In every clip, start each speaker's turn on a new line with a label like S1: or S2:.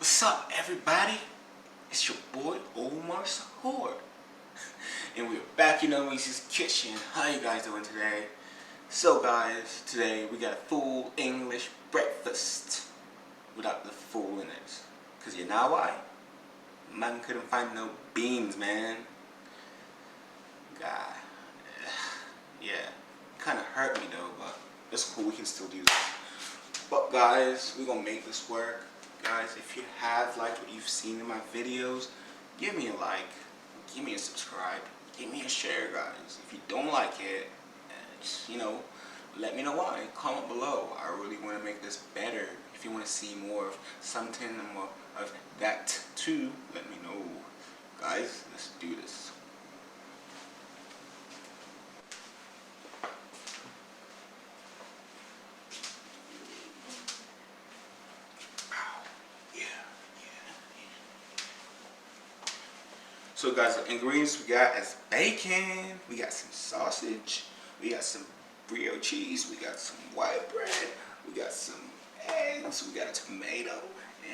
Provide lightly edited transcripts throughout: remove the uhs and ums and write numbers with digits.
S1: What's up, everybody? It's your boy Omar Sahor, and we're back in Omeezy's kitchen. How you guys doing today? So, guys, today we got a full English breakfast without the fool in it. Cause you know why? Man couldn't find no beans, man. God, yeah, kind of hurt me though, but it's cool. We can still do this. But guys, we're gonna make this work. Guys, if you have liked what you've seen in my videos, give me a like, give me a subscribe, give me a share, guys. If you don't like it, just, let me know why. Comment below. I really want to make this better. If you want to see more of something and more of that too, let me know. Guys, let's do this. So guys, the ingredients we got is bacon, we got some sausage, we got some brioche cheese, we got some white bread, we got some eggs, we got a tomato,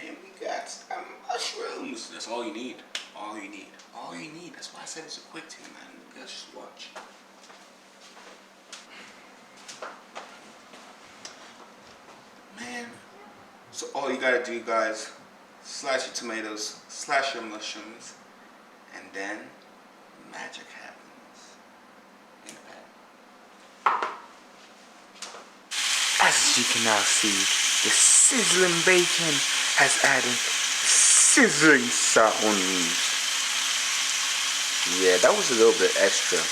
S1: and we got some mushrooms. That's all you need. All you need. All you need. That's why I said it's a quick thing, man. You guys just watch. Man. So all you gotta do, guys, slice your tomatoes, slice your mushrooms, and then magic happens in the pan. As you can now see, the sizzling bacon has added sizzling sounds. Yeah, that was a little bit extra.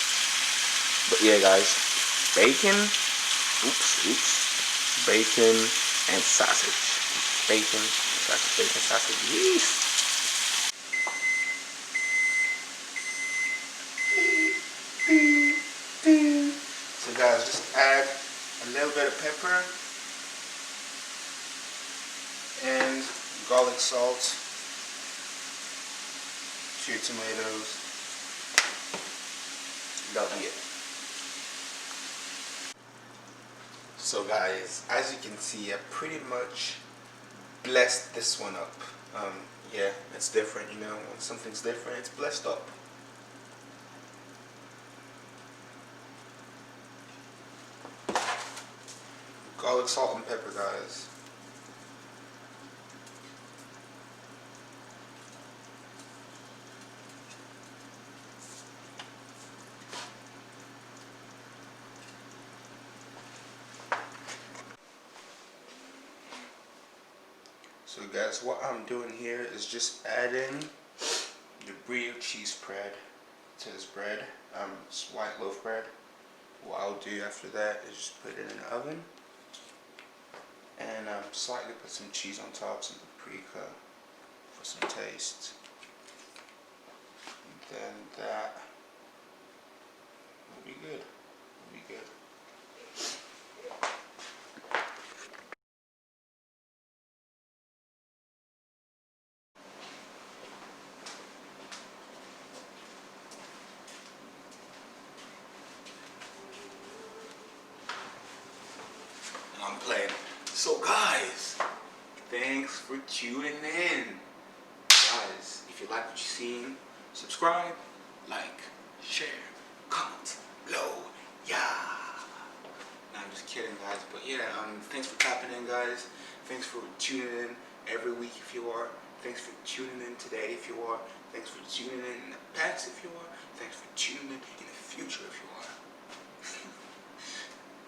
S1: But yeah, guys, bacon, bacon and sausage. Bacon, sausage, yeast. So guys, just add a little bit of pepper and garlic salt to your tomatoes. That'll be it. So guys, as you can see, I pretty much blessed this one up. Yeah, it's different, when something's different, it's blessed up. Garlic, salt, and pepper, guys. So guys, what I'm doing here is just adding the brioche cheese spread to this bread. It's white loaf bread. What I'll do after that is just put it in the oven and slightly put some cheese on top, some paprika for some taste. And then that will be good. Will be good. I'm playing. So guys, thanks for tuning in. Guys, if you like what you've seen, subscribe, like, share, comment below. Yeah. No, I'm just kidding, guys. But yeah, thanks for tapping in, guys. Thanks for tuning in every week if you are. Thanks for tuning in today if you are. Thanks for tuning in the past if you are. Thanks for tuning in the future if you are.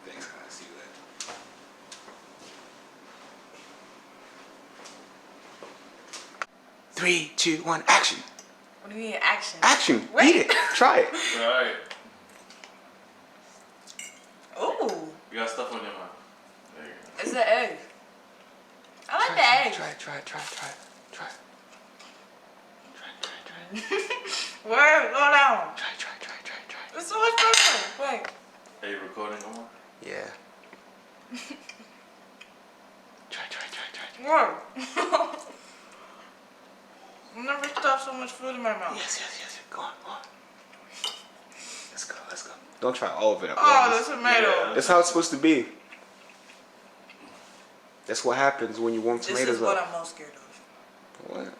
S1: Thanks, guys. See you later. 3, 2, 1, action.
S2: What do you mean action?
S1: Action.
S2: Wait.
S1: Eat it. Try it.
S3: Alright.
S2: Ooh.
S3: You got stuff on your mouth. There you go.
S2: It's the egg. I like the egg.
S1: Try it.
S2: Where? Go down.
S1: Try.
S2: It's so much pepper. Wait.
S3: Are you recording, Omar?
S1: Yeah. Try.
S2: Where? I've never stuffed so much food in my mouth.
S1: Yes. Go on. Let's go. Don't try all of it at
S2: Oh,
S1: once.
S2: the tomato.
S3: Yeah.
S1: That's how it's supposed to be. That's what happens when you warm
S2: This
S1: tomatoes
S2: is what
S1: up.
S2: I'm most scared of.
S1: What?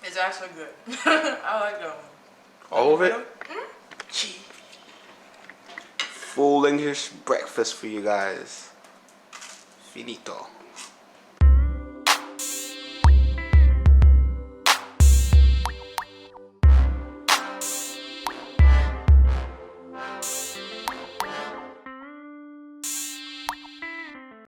S2: It's actually good. I like that one.
S1: All of it? Gee. Full English breakfast for you guys. Finito.